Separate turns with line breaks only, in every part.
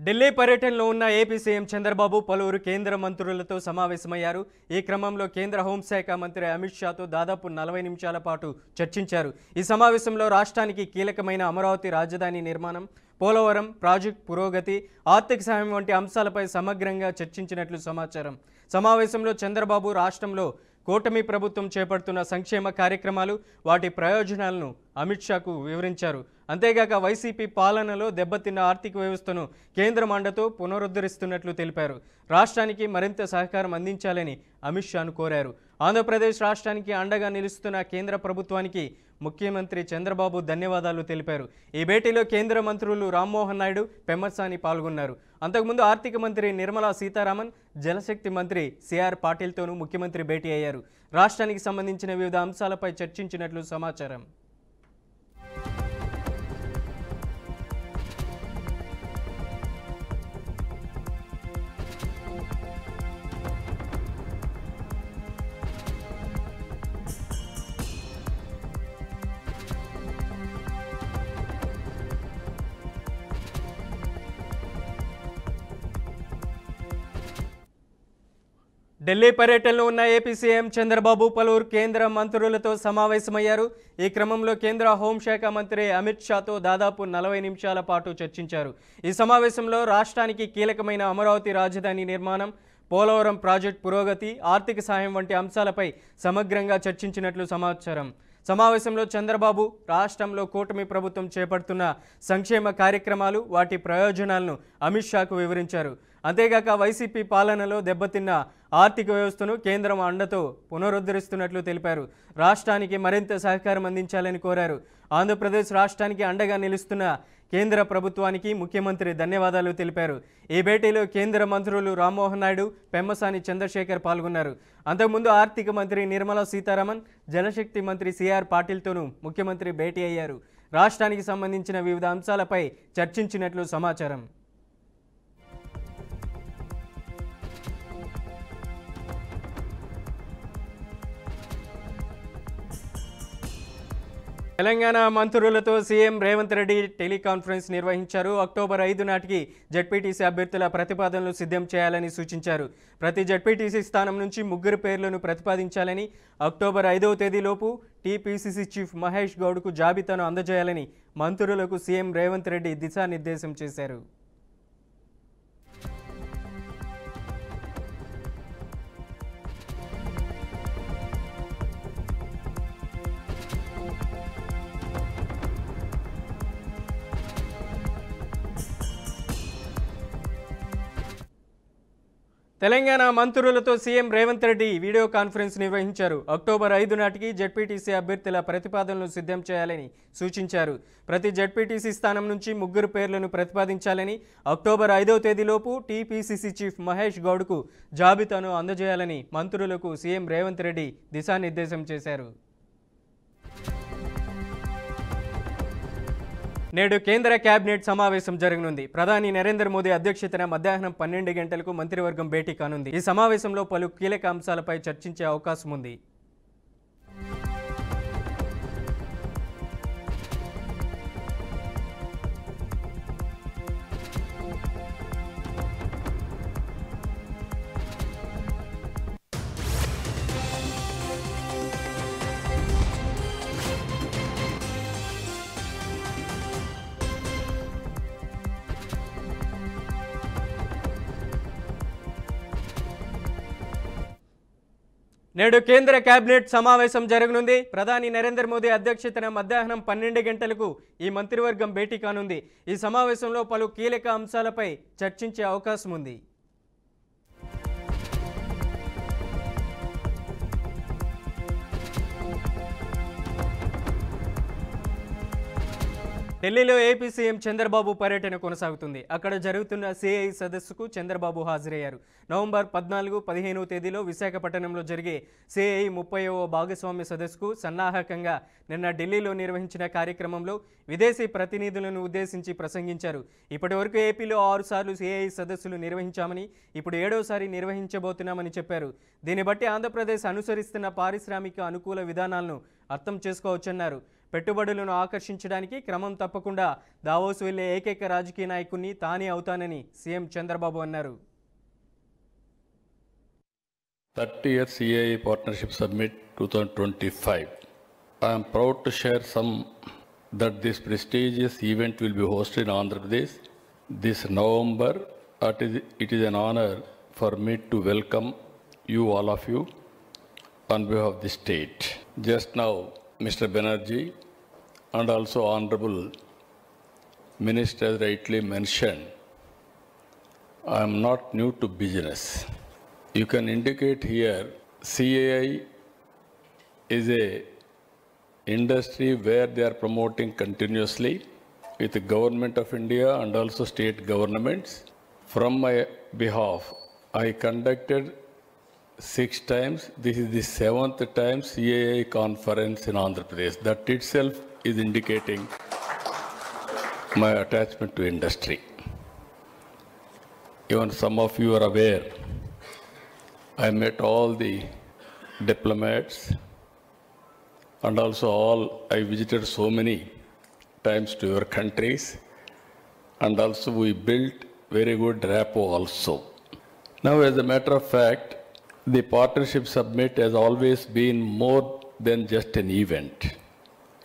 ఢిల్లీ పర్యటనలో ఉన్న AP CM Chandrababu పలువురు కేంద్ర మంత్రులతో సమావేశమయ్యారు. ఈ క్రమంలో కేంద్ర హోంశాఖ మంత్రి అమిత్ షాతో దాదాపు 40 నిమిషాల పాటు చర్చించారు. ఈ సమావేశంలో రాష్ట్రానికి కీలకమైన అమరావతి రాజధాని నిర్మాణం, పోలవరం ప్రాజెక్టు పురోగతి, ఆర్థిక సహాయం వంటి అంశాలపై సమగ్రంగా చర్చించినట్లు సమాచారం. సమావేశంలో చంద్రబాబు రాష్ట్రంలో కూటమి ప్రభుత్వం చేపడుతున్న సంక్షేమ కార్యక్రమాలు, వాటి ప్రయోజనాలను అమిత్ షాకు వివరించారు. అంతేగాక వైసీపీ పాలనలో దెబ్బతిన్న ఆర్థిక వ్యవస్థను కేంద్రం అండతో పునరుద్ధరిస్తున్నట్లు తెలిపారు. రాష్ట్రానికి మరింత సహకారం అందించాలని అమిత్ షాను కోరారు. ఆంధ్రప్రదేశ్ రాష్ట్రానికి అండగా నిలుస్తున్న కేంద్ర ప్రభుత్వానికి ముఖ్యమంత్రి చంద్రబాబు ధన్యవాదాలు తెలిపారు. ఈ భేటీలో కేంద్ర మంత్రులు రామ్మోహన్ నాయుడు, పెమ్మసాని పాల్గొన్నారు. అంతకుముందు ఆర్థిక మంత్రి నిర్మలా సీతారామన్, జలశక్తి మంత్రి సిఆర్ పాటిల్తోనూ ముఖ్యమంత్రి భేటీ అయ్యారు. రాష్ట్రానికి సంబంధించిన వివిధ అంశాలపై చర్చించినట్లు సమాచారం. ఢిల్లీ పర్యటనలో ఉన్న ఏపీ సీఎం చంద్రబాబు పలువురు కేంద్ర మంత్రులతో సమావేశమయ్యారు. ఈ క్రమంలో కేంద్ర హోంశాఖ మంత్రి అమిత్ షాతో దాదాపు 40 నిమిషాల పాటు చర్చించారు. ఈ సమావేశంలో రాష్ట్రానికి కీలకమైన అమరావతి రాజధాని నిర్మాణం, పోలవరం ప్రాజెక్టు పురోగతి, ఆర్థిక సహాయం వంటి అంశాలపై సమగ్రంగా చర్చించినట్లు సమాచారం. సమావేశంలో చంద్రబాబు రాష్ట్రంలో కూటమి ప్రభుత్వం చేపడుతున్న సంక్షేమ కార్యక్రమాలు, వాటి ప్రయోజనాలను అమిత్ షాకు వివరించారు. అంతేగాక వైసీపీ పాలనలో దెబ్బతిన్న ఆర్థిక వ్యవస్థను కేంద్రం అండతో పునరుద్ధరిస్తున్నట్లు తెలిపారు. రాష్ట్రానికి మరింత సహకారం అందించాలని కోరారు. ఆంధ్రప్రదేశ్ రాష్ట్రానికి అండగా నిలుస్తున్న కేంద్ర ప్రభుత్వానికి ముఖ్యమంత్రి ధన్యవాదాలు తెలిపారు. ఈ భేటీలో కేంద్ర మంత్రులు రామ్మోహన్ నాయుడు, పెమ్మసాని చంద్రశేఖర్ పాల్గొన్నారు. అంతకుముందు ఆర్థిక మంత్రి నిర్మలా సీతారామన్, జలశక్తి మంత్రి సిఆర్ పాటిల్తోనూ ముఖ్యమంత్రి భేటీ అయ్యారు. రాష్ట్రానికి సంబంధించిన వివిధ అంశాలపై చర్చించినట్లు సమాచారం. తెలంగాణ మంత్రులతో సీఎం రేవంత్ రెడ్డి టెలికాన్ఫరెన్స్ నిర్వహించారు. అక్టోబర్ 5 నాటికి జెడ్పీటీసీ అభ్యర్థుల ప్రతిపాదనలు సిద్ధం చేయాలని సూచించారు. ప్రతి జెడ్పీటీసీ స్థానం నుంచి 3 పేర్లను ప్రతిపాదించాలని, అక్టోబర్ 5వ తేదీలోపు టీపీసీసీ చీఫ్ మహేష్ గౌడ్కు జాబితాను అందజేయాలని మంత్రులకు సీఎం రేవంత్ రెడ్డి దిశానిర్దేశం చేశారు. తెలంగాణ మంత్రులతో CM Revanth Reddy video conference నిర్వహించారు. అక్టోబర్ 5 నాటికి జెడ్పీటీసీ అభ్యర్థుల ప్రతిపాదనలు సిద్ధం చేయాలని సూచించారు. ప్రతి జెడ్పీటీసీ స్థానం నుంచి 3 పేర్లను ప్రతిపాదించాలని, అక్టోబర్ 5వ తేదీలోపు టీపీసీసీ చీఫ్ మహేష్ గౌడ్కు జాబితాను అందజేయాలని మంత్రులకు సీఎం రేవంత్ రెడ్డి దిశానిర్దేశం చేశారు. నేడు కేంద్ర కేబినెట్ సమావేశం జరగనుంది. ప్రధాని నరేంద్ర మోదీ అధ్యక్షతన మధ్యాహ్నం 12 గంటలకు మంత్రివర్గం భేటీ కానుంది. ఈ సమావేశంలో పలు కీలక అంశాలపై చర్చించే అవకాశం ఉంది. నేడు కేంద్ర కేబినెట్ సమావేశం జరగనుంది. ప్రధాని నరేంద్ర మోదీ అధ్యక్షతన మధ్యాహ్నం 12 గంటలకు ఈ మంత్రివర్గం భేటీ కానుంది. ఈ సమావేశంలో పలు కీలక అంశాలపై చర్చించే అవకాశం ఉంది. ఢిల్లీలో ఏపీ సీఎం చంద్రబాబు పర్యటన కొనసాగుతుంది. అక్కడ జరుగుతున్న సిఐ సదస్సుకు చంద్రబాబు హాజరయ్యారు. నవంబర్ 14, 15వ తేదీలో విశాఖపట్నంలో జరిగే సిఐ 30వ భాగస్వామ్య సదస్సుకు సన్నాహకంగా నిన్న ఢిల్లీలో నిర్వహించిన కార్యక్రమంలో విదేశీ ప్రతినిధులను ఉద్దేశించి ప్రసంగించారు. ఇప్పటివరకు ఏపీలో 6 సార్లు సిఐ సదస్సులు నిర్వహించామని, ఇప్పుడు 7వసారి నిర్వహించబోతున్నామని చెప్పారు. దీన్ని బట్టి ఆంధ్రప్రదేశ్ అనుసరిస్తున్న పారిశ్రామిక అనుకూల విధానాలను అర్థం చేసుకోవచ్చన్నారు. పెట్టుబడులను ఆకర్షించడానికి క్రమం తప్పకుండా దావోస్ వెళ్లే ఏకైక రాజకీయ నాయకుడిని తానే అవుతానని సీఎం చంద్రబాబు అన్నారు.
30th CAA Partnership Summit 2025. I am proud to share that this prestigious event will be hosted in Andhra Pradesh this November. It is an honor for me to welcome you, all of you, on behalf of the state. Just now, Mr. Banerjee and also Honorable Minister rightly mentioned, I am not new to business. You can indicate here, CAI is a industry where they are promoting continuously with the government of India and also state governments. From my behalf, I conducted 6 times. This is the 7th time CAI conference in Andhra Pradesh. That itself is indicating my attachment to industry. Even some of you are aware, I met all the diplomats and also I visited so many times to your countries, and also we built very good rapport also. Now, as a matter of fact, the Partnership Summit has always been more than just an event.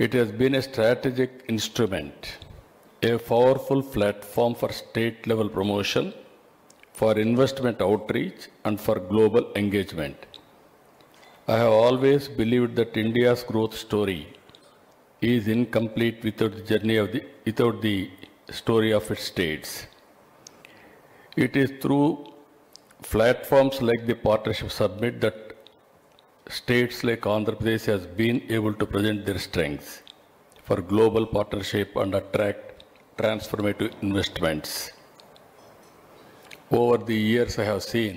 It has been a strategic instrument, a powerful platform for state-level promotion, for investment outreach, and for global engagement. I have always believed that India's growth story is incomplete without the story of its states. It is through platforms like the Partnership Summit that states like Andhra Pradesh has been able to present their strengths for global partnership and attract transformative investments. Over the years I have seen,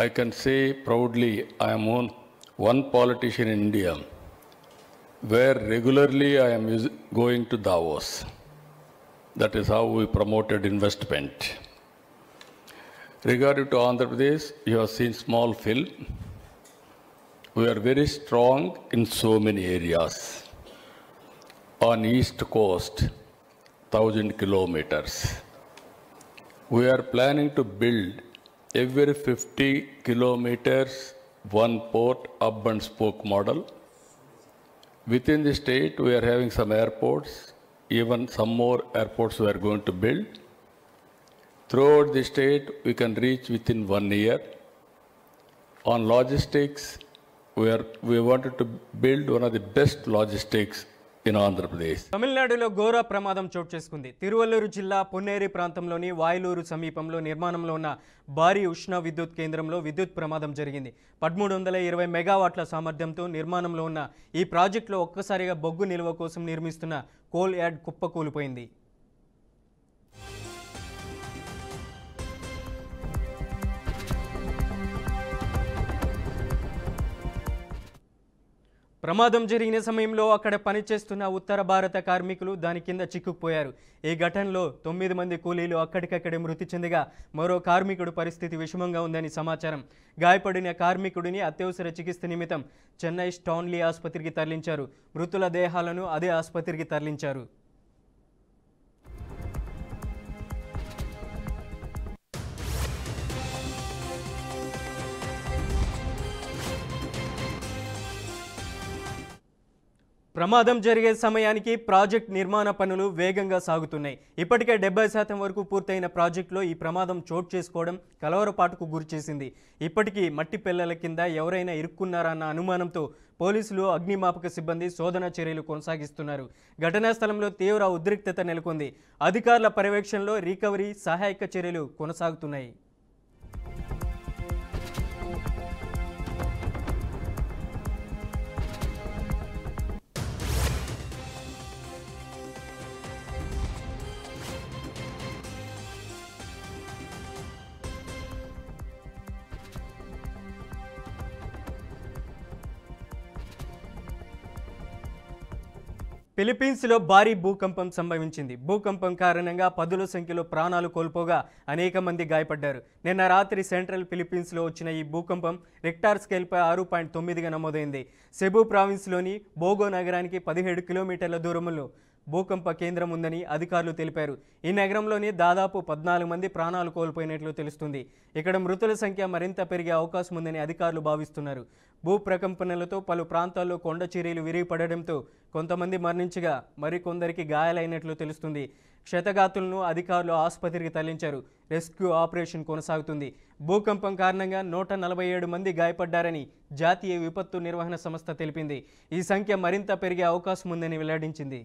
I can say proudly I am one politician in India where regularly I am going to Davos. That is how we promoted investment. Regarding to Andhra Pradesh, you have seen small film. We are very strong in so many areas. On east coast, 1,000 kilometers. We are planning to build every 50 kilometers one port hub and spoke model. Within the state, we are having some airports, even some more airports we are going to build. Throughout the state, we can reach within 1 year. On logistics, we wanted to build one of the best logistics in Andhra Pradesh.
తమిళనాడులో ఘోర ప్రమాదం చోటు చేసుకుంది. తిరువల్లూరు జిల్లా పొన్నేరి ప్రాంతంలోని వాయలూరు సమీపంలో నిర్మాణంలో ఉన్న భారీ ఉష్ణ విద్యుత్ కేంద్రంలో విద్యుత్ ప్రమాదం జరిగింది. 1320 మెగావాట్ల సామర్థ్యంతో నిర్మాణంలో ఉన్న ఈ ప్రాజెక్టులో ఒక్కసారిగా బొగ్గు నిల్వ కోసం నిర్మిస్తున్న కోల్ యార్డ్ కుప్పకూలిపోయింది. ప్రమాదం జరిగిన సమయంలో అక్కడ పనిచేస్తున్న ఉత్తర భారత కార్మికులు దాని కింద చిక్కుకుపోయారు. ఈ ఘటనలో 9 మంది కూలీలు అక్కడికక్కడే మృతి చెందగా మరో కార్మికుడు పరిస్థితి విషమంగా ఉందని సమాచారం. గాయపడిన కార్మికుడిని అత్యవసర చికిత్స నిమిత్తం చెన్నై స్టాన్లీ ఆసుపత్రికి తరలించారు. మృతుల దేహాలను అదే ఆసుపత్రికి తరలించారు. ప్రమాదం జరిగే సమయానికి ప్రాజెక్ట్ నిర్మాణ పనులు వేగంగా సాగుతున్నాయి. ఇప్పటికే 70% వరకు పూర్తయిన ప్రాజెక్టులో ఈ ప్రమాదం చోటు చేసుకోవడం కలవరపాటుకు గురిచేసింది. ఇప్పటికీ మట్టి పెళ్లల కింద ఎవరైనా ఇరుక్కున్నారన్న అనుమానంతో పోలీసులు, అగ్నిమాపక సిబ్బంది శోధన చర్యలు కొనసాగిస్తున్నారు. ఘటనా స్థలంలో తీవ్ర ఉద్రిక్తత నెలకొంది. అధికారుల పర్యవేక్షణలో రికవరీ, సహాయక చర్యలు కొనసాగుతున్నాయి. ఫిలిప్పీన్స్లో భారీ భూకంపం సంభవించింది. భూకంపం కారణంగా పదుల సంఖ్యలో ప్రాణాలు కోల్పోగా అనేక మంది గాయపడ్డారు. నిన్న రాత్రి సెంట్రల్ ఫిలిప్పీన్స్లో వచ్చిన ఈ భూకంపం రిక్టార్ స్కేల్పై 6.9గా నమోదైంది. సెబు ప్రావిన్స్లోని బోగో నగరానికి 17 కిలోమీటర్ల దూరంలో భూకంప కేంద్రం ఉందని అధికారులు తెలిపారు. ఈ నగరంలోని దాదాపు 14 మంది ప్రాణాలు కోల్పోయినట్లు తెలుస్తుంది. ఇక్కడ మృతుల సంఖ్య మరింత పెరిగే అవకాశం ఉందని అధికారులు భావిస్తున్నారు. భూ ప్రకంపనలతో పలు ప్రాంతాల్లో కొండ చర్యలు విరిగిపడడంతో కొంతమంది మరణించగా మరికొందరికి గాయాలైనట్లు తెలుస్తుంది. క్షతగాతులను అధికారులు ఆసుపత్రికి తరలించారు. రెస్క్యూ ఆపరేషన్ కొనసాగుతుంది. భూకంపం కారణంగా 147 మంది గాయపడ్డారని జాతీయ విపత్తు నిర్వహణ సంస్థ తెలిపింది. ఈ సంఖ్య మరింత పెరిగే అవకాశం ఉందని వెల్లడించింది.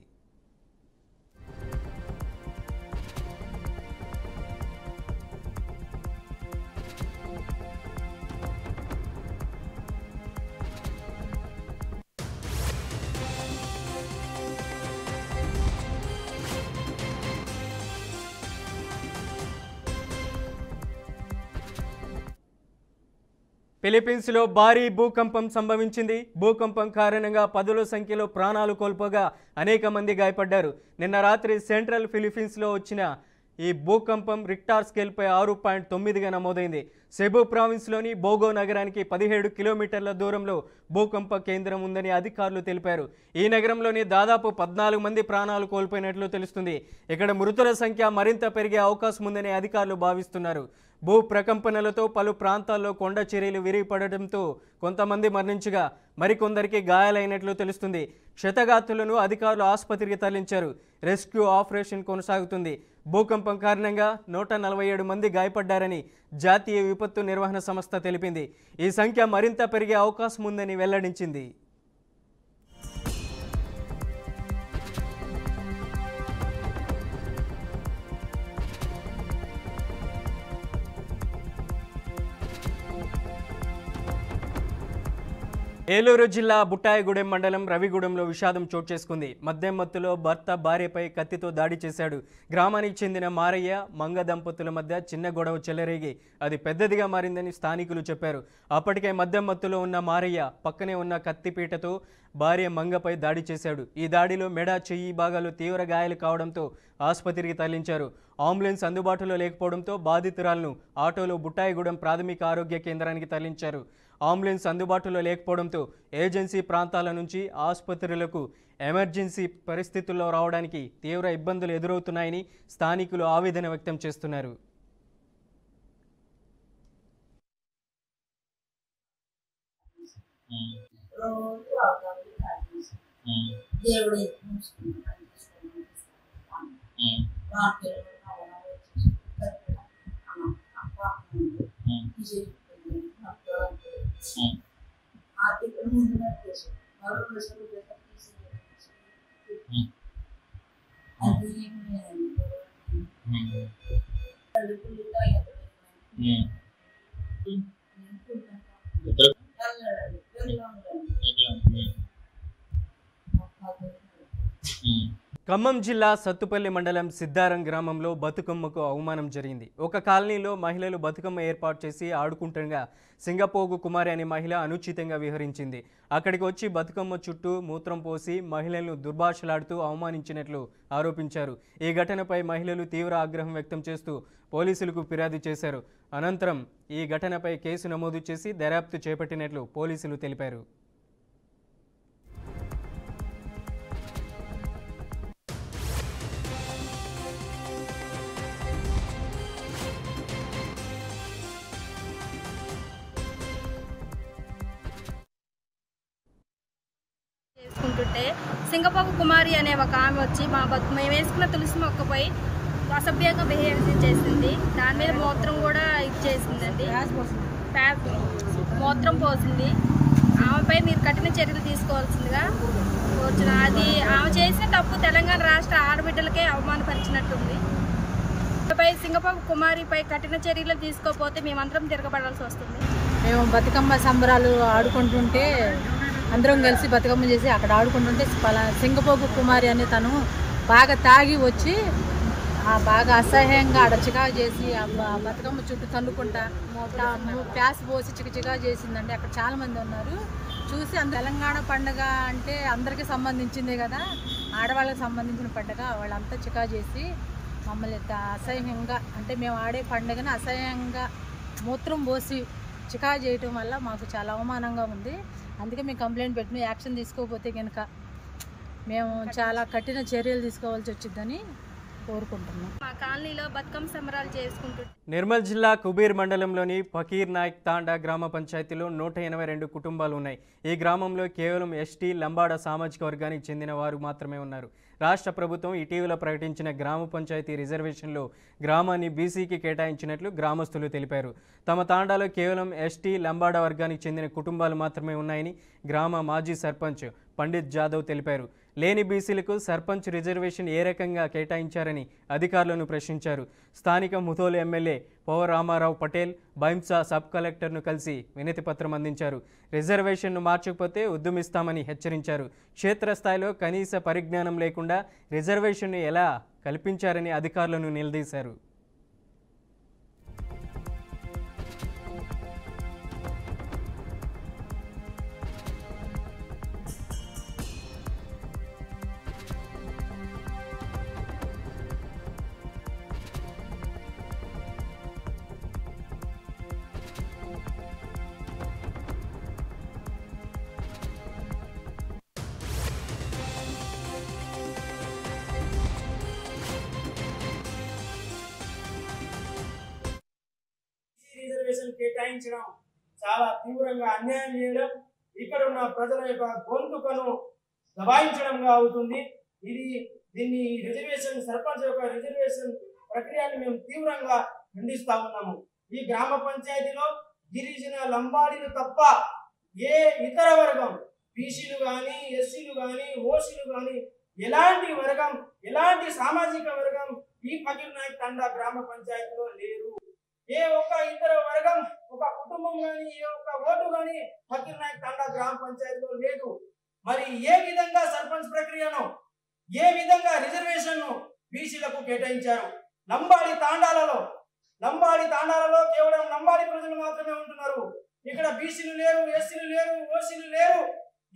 ఫిలిప్పీన్స్లో భారీ భూకంపం సంభవించింది. భూకంపం కారణంగా పదుల సంఖ్యలో ప్రాణాలు కోల్పోగా అనేక మంది గాయపడ్డారు. నిన్న రాత్రి సెంట్రల్ ఫిలిప్పీన్స్లో వచ్చిన ఈ భూకంపం రిక్టార్ స్కేల్పై 6.9గా నమోదైంది. సెబు ప్రావిన్స్లోని బోగో నగరానికి 17 కిలోమీటర్ల దూరంలో భూకంప కేంద్రం ఉందని అధికారులు తెలిపారు. ఈ నగరంలోని దాదాపు 14 మంది ప్రాణాలు కోల్పోయినట్లు తెలుస్తుంది. ఇక్కడ మృతుల సంఖ్య మరింత పెరిగే అవకాశం ఉందని అధికారులు భావిస్తున్నారు. భూ ప్రకంపనలతో పలు ప్రాంతాల్లో కొండ చర్యలు విరిగిపడడంతో కొంతమంది మరణించగా మరికొందరికి గాయాలైనట్లు తెలుస్తుంది. క్షతగాతులను అధికారులు ఆసుపత్రికి తరలించారు. రెస్క్యూ ఆపరేషన్ కొనసాగుతుంది. భూకంపం కారణంగా 147 మంది గాయపడ్డారని జాతీయ విపత్తు నిర్వహణ సంస్థ తెలిపింది. ఈ సంఖ్య మరింత పెరిగే అవకాశం ఉందని వెల్లడించింది. ఏలూరు జిల్లా బుట్టాయిగూడెం మండలం రవిగూడెంలో విషాదం చోటు చేసుకుంది. మద్యం మత్తులో భర్త భార్యపై కత్తితో దాడి చేశాడు. గ్రామానికి చెందిన మారయ్య మంగ దంపతుల మధ్య చిన్న గొడవ చెలరేగి అది పెద్దదిగా మారిందని స్థానికులు చెప్పారు. అప్పటికే మద్యం మత్తులో ఉన్న మారయ్య పక్కనే ఉన్న కత్తిపీటతో భార్య మంగపై దాడి చేశాడు. ఈ దాడిలో మెడ, చెయ్యి భాగాలు తీవ్ర గాయాలు కావడంతో ఆసుపత్రికి తరలించారు. అంబులెన్స్ అందుబాటులో లేకపోవడంతో బాధితురాలను ఆటోలో బుట్టాయిగూడెం ప్రాథమిక ఆరోగ్య కేంద్రానికి తరలించారు. అంబులెన్స్ అందుబాటులో లేకపోవడంతో ఏజెన్సీ ప్రాంతాల నుంచి ఆసుపత్రులకు ఎమర్జెన్సీ పరిస్థితుల్లో రావడానికి తీవ్ర ఇబ్బందులు ఎదురవుతున్నాయని స్థానికులు ఆవేదన వ్యక్తం చేస్తున్నారు. ఖమ్మం జిల్లా సత్తుపల్లి మండలం సిద్ధారం గ్రామంలో బతుకమ్మకు అవమానం జరిగింది. ఒక కాలనీలో మహిళలు బతుకమ్మ ఏర్పాటు చేసి ఆడుకుంటుండగా సింగపోగు కుమారి అనే మహిళ అనుచితంగా విహరించింది. అక్కడికి వచ్చి బతుకమ్మ చుట్టూ మూత్రం పోసి మహిళలను దుర్భాషలాడుతూ అవమానించినట్లు ఆరోపించారు. ఈ ఘటనపై మహిళలు తీవ్ర ఆగ్రహం వ్యక్తం చేస్తూ పోలీసులకు ఫిర్యాదు చేశారు. అనంతరం ఈ ఘటనపై కేసు నమోదు చేసి దర్యాప్తు చేపట్టినట్లు పోలీసులు తెలిపారు.
చేసుకుంటుంటే సింగపోగు కుమారి అనే ఒక ఆమె వచ్చి మేము వేసుకున్న తులసి మొక్కపై అసభ్యంగా బిహేవ్ చేసింది. దాని మీద మూత్రం కూడా ఇచ్చేసిందండి, మూత్రం పోసింది. ఆమెపై మీరు కఠిన చర్యలు తీసుకోవాల్సిందిగా వచ్చిన అది ఆమె చేసిన తప్పు తెలంగాణ రాష్ట్ర ఆడబిడ్డలకే అవమానపరిచినట్టుంది. ఆమెపై సింగపోగు కుమారిపై కఠిన చర్యలు తీసుకోకపోతే మేమందరం తిరగబడాల్సి వస్తుంది.
మేము బతుకమ్మ సంబరాలు ఆడుకుంటుంటే అందరం కలిసి బతుకమ్మ చేసి అక్కడ ఆడుకుంటుంటే సింగపోగు కుమారి అనే తను బాగా తాగి వచ్చి బాగా అసహ్యంగా అడచిగా చేసి ఆ బతుకమ్మ చుట్టూ తన్నుకుంటా ప్యాస్ పోసి చికచిగా చేసిందండి. అక్కడ చాలామంది ఉన్నారు చూసి. తెలంగాణ పండుగ అంటే అందరికీ సంబంధించిందే కదా, ఆడవాళ్ళకి సంబంధించిన పండుగ. వాళ్ళంతా చికా చేసి మమ్మల్ని అసహ్యంగా, అంటే మేము ఆడే పండుగని అసహ్యంగా మూత్రం పోసి చికా చేయటం వల్ల మాకు చాలా అవమానంగా ఉంది. అందుకే మేము కంప్లైంట్ పెట్టిన యాక్షన్ తీసుకోకపోతే కనుక మేము చాలా కఠిన చర్యలు తీసుకోవాల్సి వచ్చిందని కోరుకుంటున్నాం.
మా కాలనీలో బతుకమ్మ సంబరాలు చేసుకుంటున్నాం.
నిర్మల్ జిల్లా కుబీర్ మండలంలోని ఫకీర్ నాయక్ తాండా గ్రామ పంచాయతీలో 182 కుటుంబాలు ఉన్నాయి. ఈ గ్రామంలో కేవలం ఎస్టీ లంబాడ సామాజిక వర్గానికి చెందిన వారు మాత్రమే ఉన్నారు. రాష్ట్ర ప్రభుత్వం ఇటీవల ప్రకటించిన గ్రామ పంచాయతీ రిజర్వేషన్లో గ్రామాన్ని బీసీకి కేటాయించినట్లు గ్రామస్తులు తెలిపారు. తమ తాండాలో కేవలం ఎస్టీ లంబాడ వర్గానికి చెందిన కుటుంబాలు మాత్రమే ఉన్నాయని గ్రామ మాజీ సర్పంచ్ పండిత్ జాదవ్ తెలిపారు. లేని బీసీలకు సర్పంచ్ రిజర్వేషన్ ఏ రకంగా కేటాయించారని అధికారులను ప్రశ్నించారు. స్థానిక ముథోల్ ఎమ్మెల్యే పవర్ రామారావు పటేల్ బైంసా సబ్ కలెక్టర్ను కలిసి వినతి పత్రం అందించారు. రిజర్వేషన్ను మార్చకపోతే ఉద్యమిస్తామని హెచ్చరించారు. క్షేత్రస్థాయిలో కనీస పరిజ్ఞానం లేకుండా రిజర్వేషన్ను ఎలా కల్పించారని అధికారులను నిలదీశారు.
రిజర్వేషన్ కేటాయించడం చాలా తీవ్రంగా అన్యాయం చేయడం, ఇక్కడ ఉన్న ప్రజల యొక్క గొంతుకను దబాయించడంగా అవుతుంది. దీన్ని రిజర్వేషన్ సర్పంచ్ యొక్క రిజర్వేషన్ ప్రక్రియను మేము తీవ్రంగా ఖండిస్తా ఉన్నాము. ఈ గ్రామ పంచాయతీలో గిరిజన లంబాడీలు తప్ప ఏ ఇతర వర్గం బీసీలు కానీ ఎస్సీలు కానీ ఓసీలు కానీ ఎలాంటి వర్గం ఎలాంటి సామాజిక వర్గం ఈ ఫకీర్ నాయక్ తండా గ్రామ పంచాయతీలో లేరు. ఏ ఒక్క ఇతర వర్గం ఒక కుటుంబం కానీ ఏ ఒక్క ఓటు కానీ ఫకీర్ నాయక్ తండా గ్రామ పంచాయతీలో లేదు. మరి ఏ విధంగా సర్పంచ్ ప్రక్రియను ఏ విధంగా రిజర్వేషన్ ను బీసీలకు కేటాయించారు? లంబాడి తాండాలలో కేవలం లంబాడి ప్రజలు మాత్రమే ఉంటున్నారు. ఇక్కడ బీసీలు లేరు, ఎస్సీలు లేరు, ఓసీలు లేరు,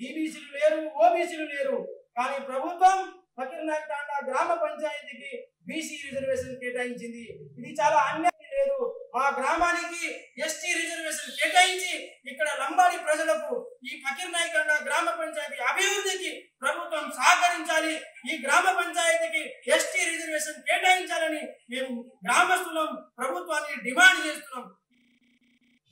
ఈబీసీలు లేరు, ఓబీసీలు లేరు. కానీ ప్రభుత్వం ఫకీర్ నాయక్ తాండా గ్రామ పంచాయతీకి బీసీ రిజర్వేషన్ కేటాయించింది. ఇది చాలా అన్యాయం. లేదు, మా గ్రామానికి ఎస్టీ రిజర్వేషన్ కేటాయించి ఇక్కడ లంబాడి ప్రజలకు ఈ ఫకీర్ నాయక్ తాండా గ్రామ పంచాయతీ అభివృద్ధికి ప్రభుత్వం సహకరించాలి. ఈ గ్రామ పంచాయతీకి ఎస్టీ రిజర్వేషన్ కేటాయించాలని మేము గ్రామస్తులం ప్రభుత్వాన్ని డిమాండ్ చేస్తున్నాం.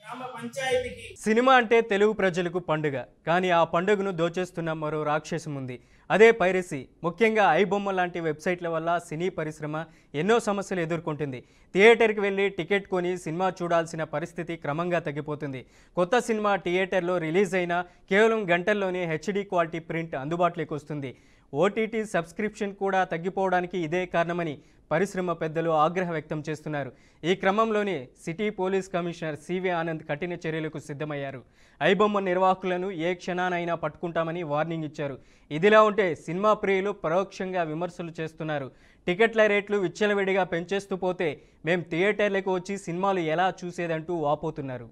గ్రామ పంచాయతీకి
సినిమా అంటే తెలుగు ప్రజలకు పండుగ, కానీ ఆ పండుగను దోచేస్తున్న మరో రాక్షసం ఉంది. అదే పైరసీ. ముఖ్యంగా ఐబొమ్మ లాంటి వెబ్సైట్ల వల్ల సినీ పరిశ్రమ ఎన్నో సమస్యలు ఎదుర్కొంటుంది. థియేటర్కి వెళ్ళి టికెట్ కొని సినిమా చూడాల్సిన పరిస్థితి క్రమంగా తగ్గిపోతుంది. కొత్త సినిమా థియేటర్లో రిలీజ్ అయినా కేవలం గంటల్లోనే హెచ్డీ క్వాలిటీ ప్రింట్ అందుబాటులోకి వస్తుంది. ఓటీటీ సబ్స్క్రిప్షన్ కూడా తగ్గిపోవడానికి ఇదే కారణమని పరిశ్రమ పెద్దలు ఆగ్రహం వ్యక్తం చేస్తున్నారు. ఈ క్రమంలోనే city police commissioner CV Anand కఠిన చర్యలకు సిద్ధమయ్యారు. ఐబొమ్మ నిర్వాహకులను ఏ క్షణానైనా పట్టుకుంటామని వార్నింగ్ ఇచ్చారు. ఇదిలా ఉంటే సినిమా ప్రియులు పరోక్షంగా విమర్శలు చేస్తున్నారు. టికెట్ల రేట్లు విచ్చలవిడిగా పెంచేస్తూ పోతే మేం థియేటర్లకు వచ్చి సినిమాలు ఎలా చూసేదంటూ వాపోతున్నారు.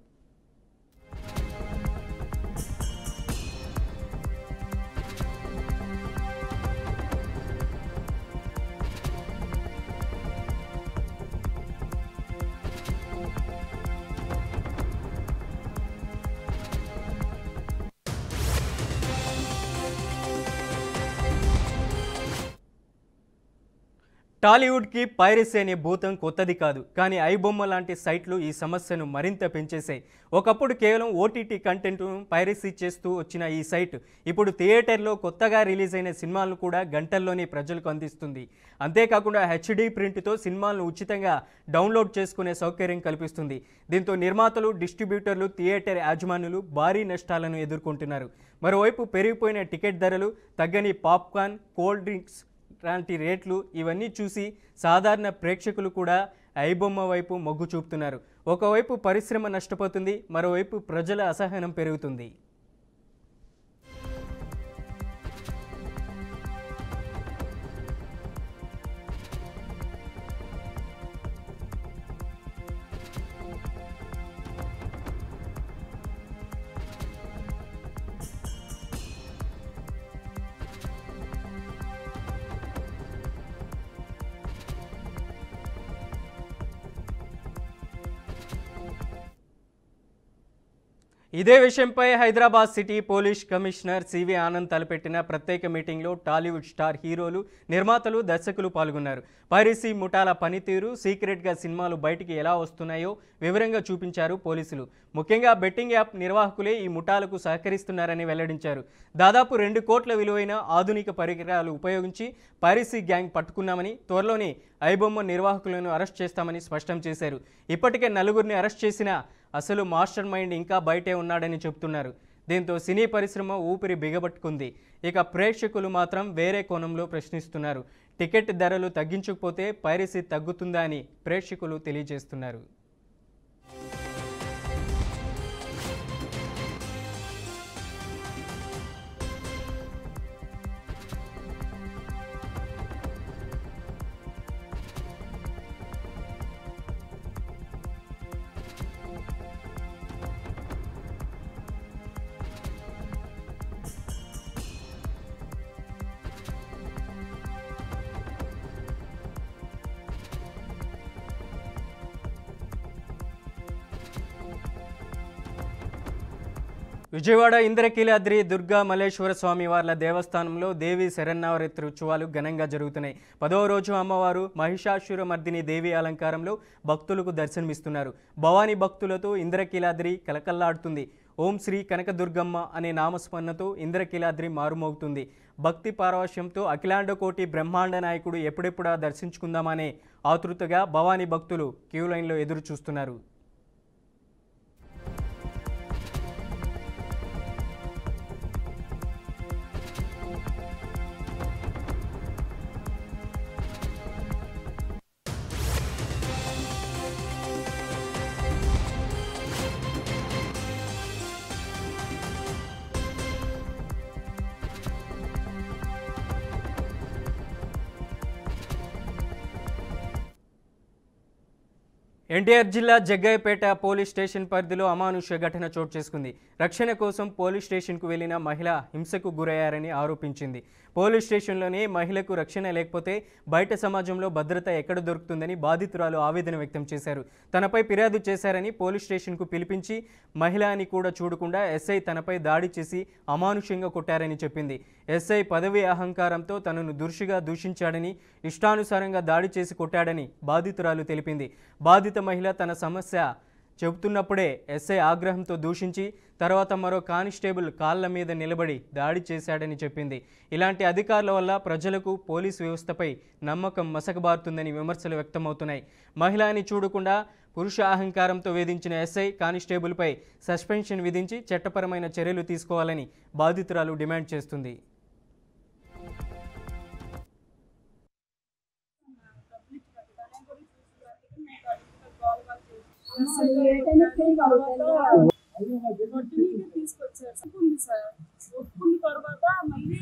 టాలీవుడ్కి పైరసీ అనే భూతం కొత్తది కాదు, కానీ ఐబొమ్మ లాంటి సైట్లు ఈ సమస్యను మరింత పెంచేశాయి. ఒకప్పుడు కేవలం ఓటీటీ కంటెంట్ను పైరసీ చేస్తూ వచ్చిన ఈ సైట్ ఇప్పుడు థియేటర్లో కొత్తగా రిలీజ్ అయిన సినిమాలను కూడా గంటల్లోనే ప్రజలకు అందిస్తుంది. అంతేకాకుండా హెచ్డీ ప్రింట్తో సినిమాలను ఉచితంగా డౌన్లోడ్ చేసుకునే సౌకర్యం కల్పిస్తుంది. దీంతో నిర్మాతలు, డిస్ట్రిబ్యూటర్లు, థియేటర్ యాజమానులు భారీ నష్టాలను ఎదుర్కొంటున్నారు. మరోవైపు పెరిగిపోయిన టికెట్ ధరలు, తగ్గని పాప్కార్న్, కోల్డ్ డ్రింక్స్ లాంటి రేట్లు ఇవన్నీ చూసి సాధారణ ప్రేక్షకులు కూడా ఐబొమ్మ వైపు మొగ్గు చూపుతున్నారు. ఒకవైపు పరిశ్రమ నష్టపోతుంది, మరోవైపు ప్రజల అసహనం పెరుగుతుంది. ఇదే విషయంపై Hyderabad city police commissioner CV Anand తలపెట్టిన ప్రత్యేక మీటింగ్లో టాలీవుడ్ స్టార్ హీరోలు, నిర్మాతలు, దర్శకులు పాల్గొన్నారు. పైరసీ ముఠాల పనితీరు, సీక్రెట్గా సినిమాలు బయటికి ఎలా వస్తున్నాయో వివరంగా చూపించారు పోలీసులు. ముఖ్యంగా బెట్టింగ్ యాప్ నిర్వాహకులే ఈ ముఠాలకు సహకరిస్తున్నారని వెల్లడించారు. దాదాపు 2 కోట్ల విలువైన ఆధునిక పరికరాలు ఉపయోగించి పైరసీ గ్యాంగ్ పట్టుకున్నామని, త్వరలోనే ఐబొమ్మ నిర్వాహకులను అరెస్ట్ చేస్తామని స్పష్టం చేశారు. ఇప్పటికే 4గురిని అరెస్ట్ చేసిన అసలు మాస్టర్ మైండ్ ఇంకా బయటే ఉన్నాడని చెబుతున్నారు. దీంతో సినీ పరిశ్రమ ఊపిరి బిగబట్టుకుంది. ఇక ప్రేక్షకులు మాత్రం వేరే కోణంలో ప్రశ్నిస్తున్నారు. టికెట్ ధరలు తగ్గించకపోతే పైరసీ తగ్గుతుందా అని ప్రేక్షకులు తెలియజేస్తున్నారు. విజయవాడ ఇంద్రకీలాద్రి దుర్గా మల్లేశ్వర స్వామి వార్ల దేవస్థానంలో దేవి శరన్నవరాత్రి ఉత్సవాలు ఘనంగా జరుగుతున్నాయి. 10వ రోజు అమ్మవారు మహిషాసురమర్దిని దేవి అలంకారంలో భక్తులకు దర్శనమిస్తున్నారు. భవానీ భక్తులతో ఇంద్రకీలాద్రి కలకల్లాడుతుంది. ఓం శ్రీ కనకదుర్గమ్మ అనే నామస్మరణతో ఇంద్రకీలాద్రి మారుమోగుతుంది. భక్తి పారవశ్యంతో అఖిలాండ కోటి బ్రహ్మాండ నాయకుడు ఎప్పుడెప్పుడా దర్శించుకుందామనే ఆతృతగా భవానీ భక్తులు క్యూ లైన్లో ఎదురు చూస్తున్నారు. ఎన్టీఆర్ జిల్లా జగ్గయ్యపేట పోలీస్ స్టేషన్ పరిధిలో అమానుష్య ఘటన చోటు చేసుకుంది. రక్షణ కోసం పోలీస్ స్టేషన్కు వెళ్లిన మహిళ హింసకు గురయ్యారని ఆరోపించింది. పోలీస్ స్టేషన్లోనే మహిళకు రక్షణ లేకపోతే బయట సమాజంలో భద్రత ఎక్కడ దొరుకుతుందని బాధితురాలు ఆవేదన వ్యక్తం చేశారు. తనపై ఫిర్యాదు చేశారని పోలీస్ స్టేషన్కు పిలిపించి మహిళ అని కూడా చూడకుండా ఎస్ఐ తనపై దాడి చేసి అమానుష్యంగా కొట్టారని చెప్పింది. ఎస్ఐ పదవి అహంకారంతో తనను దురుసుగా దూషించాడని, ఇష్టానుసారంగా దాడి చేసి కొట్టాడని బాధితురాలు తెలిపింది. బాధిత మహిళ తన సమస్య చెబుతున్నప్పుడే ఎస్ఐ ఆగ్రహంతో దూషించి తర్వాత మరో కానిస్టేబుల్ కాళ్ల మీద నిలబడి దాడి చేశాడని చెప్పింది. ఇలాంటి అధికారుల వల్ల ప్రజలకు పోలీసు వ్యవస్థపై నమ్మకం మసకబారుతుందని విమర్శలు వ్యక్తమవుతున్నాయి. మహిళని చూడకుండా పురుష అహంకారంతో వేధించిన ఎస్ఐ కానిస్టేబుల్పై సస్పెన్షన్ విధించి చట్టపరమైన చర్యలు తీసుకోవాలని బాధితురాలు డిమాండ్ చేస్తుంది.
తీసుకొచ్చారు సార్. ఒప్పుకున్న తర్వాత మళ్ళీ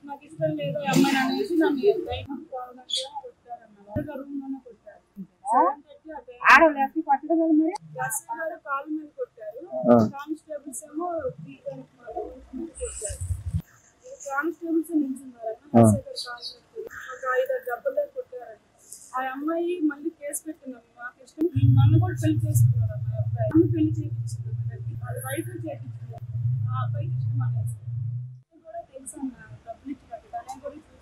నాకు ఇష్టం లేదు అమ్మాయి అనేసి నన్ను కొట్టారు. కాళ్ళ మీద కొట్టారు. కానిస్టేబుల్స్ ఏమో కొట్టారు. కానిస్టేబుల్స్ నిల్చున్నారన్న ఒక 5-6 దెబ్బలు కొట్టారండి. ఆ అమ్మాయి మళ్ళీ కేసు పెట్టిందమ్మ. నాకు ఇష్టం, నన్ను కూడా పెళ్లి చేసుకున్నారు అమ్మాయి. అబ్బాయి నన్ను పెళ్లి చేయించింది. వాళ్ళ వైఫ్ చేయించింది. ఆ అబ్బాయికి ఇష్టం అనేసి కూడా తెలుసు అన్న. డబ్బులు ఇచ్చి దాన్ని కూడా చూసి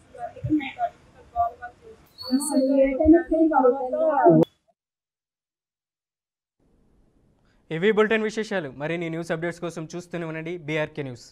ఇవి బులెటిన్ విశేషాలు. మరిన్ని న్యూస్ అప్డేట్స్ కోసం చూస్తూనే ఉండండి BRK న్యూస్.